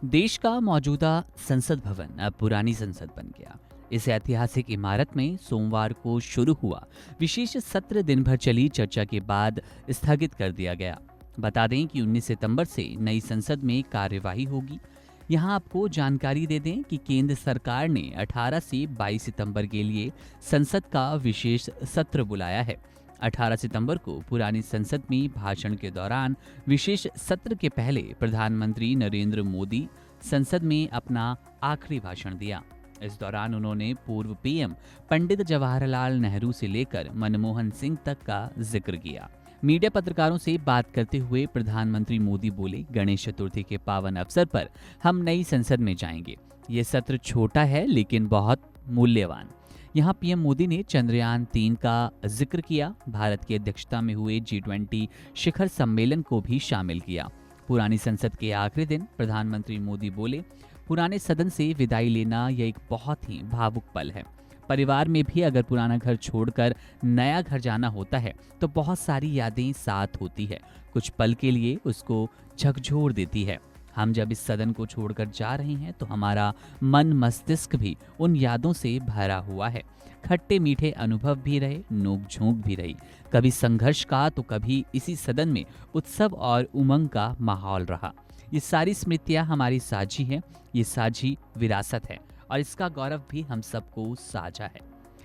देश का मौजूदा संसद भवन अब पुरानी संसद बन गया। इस ऐतिहासिक इमारत में सोमवार को शुरू हुआ विशेष सत्र दिन भर चली चर्चा के बाद स्थगित कर दिया गया। बता दें कि 19 सितंबर से नई संसद में कार्यवाही होगी। यहां आपको जानकारी दे दें कि केंद्र सरकार ने 18 से 22 सितंबर के लिए संसद का विशेष सत्र बुलाया है। 18 सितंबर को पुरानी संसद में भाषण के दौरान विशेष सत्र के पहले प्रधानमंत्री नरेंद्र मोदी संसद में अपना आखिरी भाषण दिया। इस दौरान उन्होंने पूर्व पीएम पंडित जवाहरलाल नेहरू से लेकर मनमोहन सिंह तक का जिक्र किया। मीडिया पत्रकारों से बात करते हुए प्रधानमंत्री मोदी बोले, गणेश चतुर्थी के पावन अवसर पर हम नई संसद में जाएंगे। ये सत्र छोटा है लेकिन बहुत मूल्यवान। यहाँ पीएम मोदी ने चंद्रयान-3 का जिक्र किया। भारत की अध्यक्षता में हुए G20 शिखर सम्मेलन को भी शामिल किया। पुरानी संसद के आखिरी दिन प्रधानमंत्री मोदी बोले, पुराने सदन से विदाई लेना यह एक बहुत ही भावुक पल है। परिवार में भी अगर पुराना घर छोड़कर नया घर जाना होता है तो बहुत सारी यादें साथ होती है, कुछ पल के लिए उसको झकझोर देती है। हम जब इस सदन को छोड़कर जा रहे हैं तो हमारा मन मस्तिष्क भी उन यादों से भरा हुआ है। खट्टे मीठे अनुभव भी रहे, नोक झोंक भी रही, कभी संघर्ष का तो कभी इसी सदन में उत्सव और उमंग का माहौल रहा। ये सारी स्मृतियां हमारी साझी हैं, ये साझी विरासत है और इसका गौरव भी हम सबको साझा है।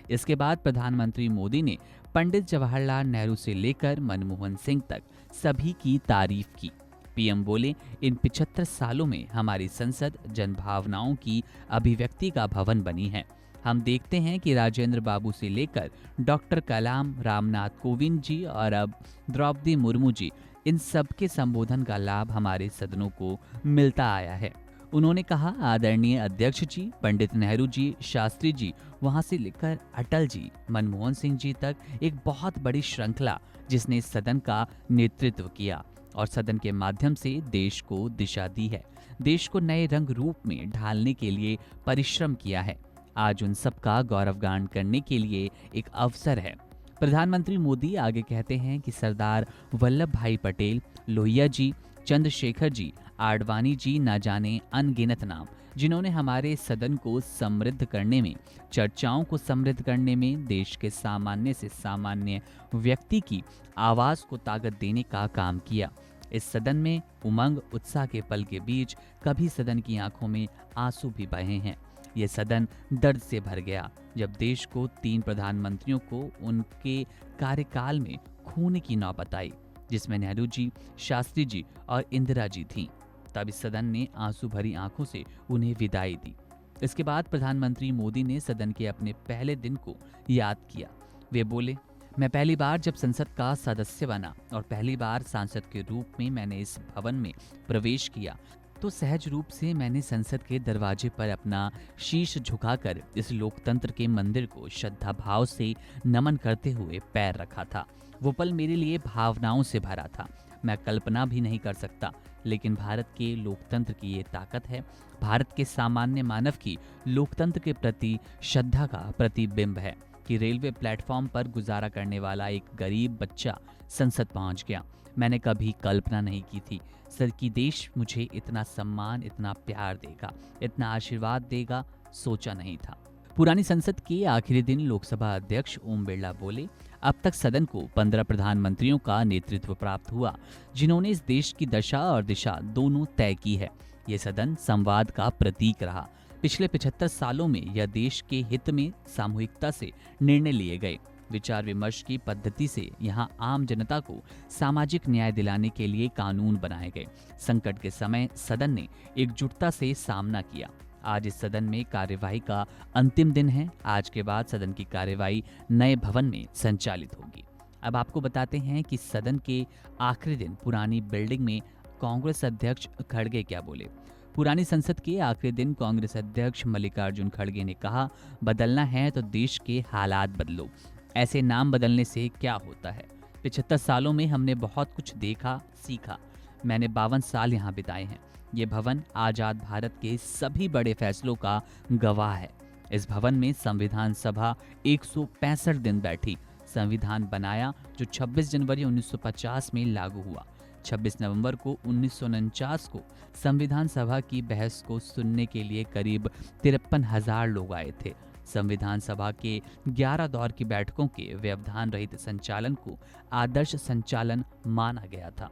इसके बाद प्रधानमंत्री मोदी ने पंडित जवाहरलाल नेहरू से लेकर मनमोहन सिंह तक सभी की तारीफ की। पीएम बोले, इन 75 सालों में हमारी संसद जनभावनाओं की अभिव्यक्ति का भवन बनी है। हम देखते हैं कि राजेंद्र बाबू से लेकर डॉक्टर कलाम, रामनाथ कोविंद जी और अब द्रौपदी मुर्मू जी, इन सब के संबोधन का लाभ हमारे सदनों को मिलता आया है। उन्होंने कहा, आदरणीय अध्यक्ष जी, पंडित नेहरू जी, शास्त्री जी, वहां से लेकर अटल जी, मनमोहन सिंह जी तक एक बहुत बड़ी श्रृंखला जिसने सदन का नेतृत्व किया और सदन के माध्यम से देश को दिशा दी है, देश को नए रंग रूप में ढालने के लिए परिश्रम किया है। आज उन सब का गौरवगान करने के लिए एक अवसर है। प्रधानमंत्री मोदी आगे कहते हैं कि सरदार वल्लभ भाई पटेल, लोहिया जी, चंद्रशेखर जी, आडवाणी जी, न जाने अनगिनत नाम, जिन्होंने हमारे सदन को समृद्ध करने में, चर्चाओं को समृद्ध करने में, देश के सामान्य से सामान्य व्यक्ति की आवाज को ताकत देने का काम किया। इस सदन में उमंग उत्साह के पल के बीच कभी सदन की आंखों में आंसू भी बहे हैं। यह सदन दर्द से भर गया जब देश को 3 प्रधानमंत्रियों को उनके कार्यकाल में खोने की नौबत आई, जिसमें नेहरू जी, शास्त्री जी और इंदिरा जी थीं। तब इस सदन ने आंसू भरी आंखों से उन्हें विदाई दी। इसके बाद प्रधानमंत्री मोदी ने सदन के अपने पहले दिन को याद किया। वे बोले, मैं पहली बार जब संसद का सदस्य बना और पहली बार सांसद के रूप में मैंने इस भवन में प्रवेश किया तो सहज रूप से मैंने संसद के दरवाजे पर अपना शीश झुकाकर इस लोकतंत्र के मंदिर को श्रद्धा भाव से नमन करते हुए पैर रखा था। वो पल मेरे लिए भावनाओं से भरा था। मैं कल्पना भी नहीं कर सकता, लेकिन भारत के लोकतंत्र की ये ताकत है, भारत के सामान्य मानव की लोकतंत्र के प्रति श्रद्धा का प्रतिबिंब है कि रेलवे प्लेटफॉर्म पर गुजारा करने वाला एक गरीब बच्चा संसद पहुंच गया। मैंने कभी कल्पना नहीं की थी सर कि देश मुझे इतना सम्मान, इतना प्यार देगा, इतना आशीर्वाद देगा, सोचा नहीं था। पुरानी संसद के आखिरी दिन लोकसभा अध्यक्ष ओम बिरला बोले, अब तक सदन को 15 प्रधानमंत्रियों का नेतृत्व प्राप्त हुआ, जिन्होंने इस देश की दशा और दिशा दोनों तय की है। ये सदन संवाद का प्रतीक रहा। पिछले 75 सालों में यह देश के हित में सामूहिकता से निर्णय लिए गए। विचार विमर्श की पद्धति से यहाँ आम जनता को सामाजिक न्याय दिलाने के लिए कानून बनाए गए। संकट के समय सदन ने एकजुटता से सामना किया। आज इस सदन में कार्यवाही का अंतिम दिन है। आज के बाद सदन की कार्यवाही नए भवन में संचालित होगी। अब आपको बताते हैं कि सदन के आखिरी दिन पुरानी बिल्डिंग में कांग्रेस अध्यक्ष खड़गे क्या बोले। पुरानी संसद के आखिरी दिन कांग्रेस अध्यक्ष मल्लिकार्जुन खड़गे ने कहा, बदलना है तो देश के हालात बदलो, ऐसे नाम बदलने से क्या होता है। 75 सालों में हमने बहुत कुछ देखा, सीखा। मैंने 52 साल यहाँ बिताए हैं। ये भवन आजाद भारत के सभी बड़े फैसलों का गवाह है। इस भवन में संविधान सभा 165 दिन बैठी, संविधान बनाया जो 26 जनवरी 1950 में लागू हुआ। 26 नवंबर को 1949 को संविधान सभा की बहस को सुनने के लिए करीब 53,000 लोग आए थे। संविधान सभा के 11 दौर की बैठकों के व्यवधान रहित संचालन को आदर्श संचालन माना गया था।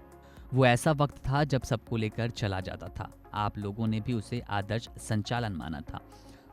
वो ऐसा वक्त था जब सबको लेकर चला जाता था। आप लोगों ने भी उसे आदर्श संचालन माना था।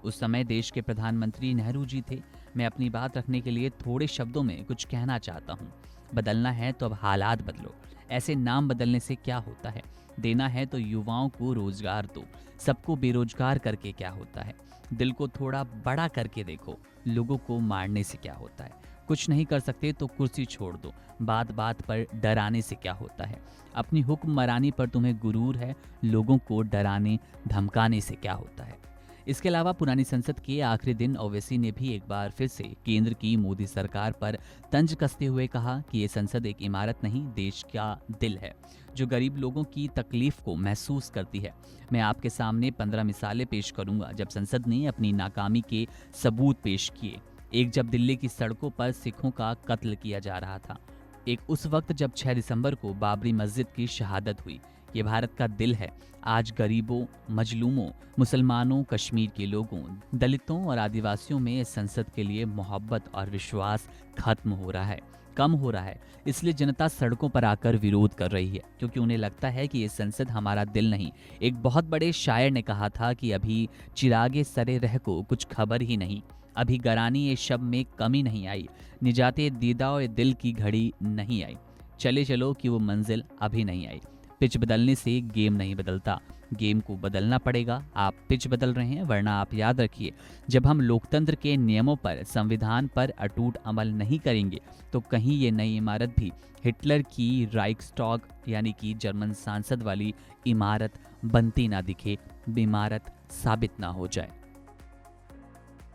उस समय देश के प्रधानमंत्री नेहरू जी थे। मैं अपनी बात रखने के लिए थोड़े शब्दों में कुछ कहना चाहता हूँ। बदलना है तो अब हालात बदलो। ऐसे नाम बदलने से क्या होता है? देना है तो युवाओं को रोजगार दो। सबको बेरोजगार करके क्या होता है? दिल को थोड़ा बड़ा करके देखो। लोगों को मारने से क्या होता है? कुछ नहीं कर सकते तो कुर्सी छोड़ दो। बात बात पर डराने से क्या होता है? अपनी हुक्मरानी पर तुम्हें गुरूर है। लोगों को डराने धमकाने से क्या होता है? इसके अलावा पुरानी संसद के आखिरी दिन ओवैसी ने भी एक बार फिर से केंद्र की मोदी सरकार पर तंज कसते हुए कहा कि ये संसद एक इमारत नहीं, देश का दिल है, जो गरीब लोगों की तकलीफ को महसूस करती है। मैं आपके सामने 15 मिसालें पेश करूंगा जब संसद ने अपनी नाकामी के सबूत पेश किए। एक, जब दिल्ली की सड़कों पर सिखों का कत्ल किया जा रहा था। एक, उस वक्त जब 6 दिसंबर को बाबरी मस्जिद की शहादत हुई। ये भारत का दिल है। आज गरीबों, मजलूमों, मुसलमानों, कश्मीर के लोगों, दलितों और आदिवासियों में इस संसद के लिए मोहब्बत और विश्वास खत्म हो रहा है, कम हो रहा है। इसलिए जनता सड़कों पर आकर विरोध कर रही है, क्योंकि उन्हें लगता है कि ये संसद हमारा दिल नहीं। एक बहुत बड़े शायर ने कहा था कि अभी चिरागे सरे रह को कुछ खबर ही नहीं, अभी गरानी ये शब में कमी नहीं आई, निजाते दीदा और दिल की घड़ी नहीं आई, चले चलो कि वो मंजिल अभी नहीं आई। पिच बदलने से गेम नहीं बदलता, गेम को बदलना पड़ेगा। आप पिच बदल रहे हैं, वरना आप याद रखिए, जब हम लोकतंत्र के नियमों पर, संविधान पर अटूट अमल नहीं करेंगे तो कहीं ये नई इमारत भी हिटलर की राइक्सटॉग यानी कि जर्मन सांसद वाली इमारत बनती ना दिखे, इमारत साबित ना हो जाए।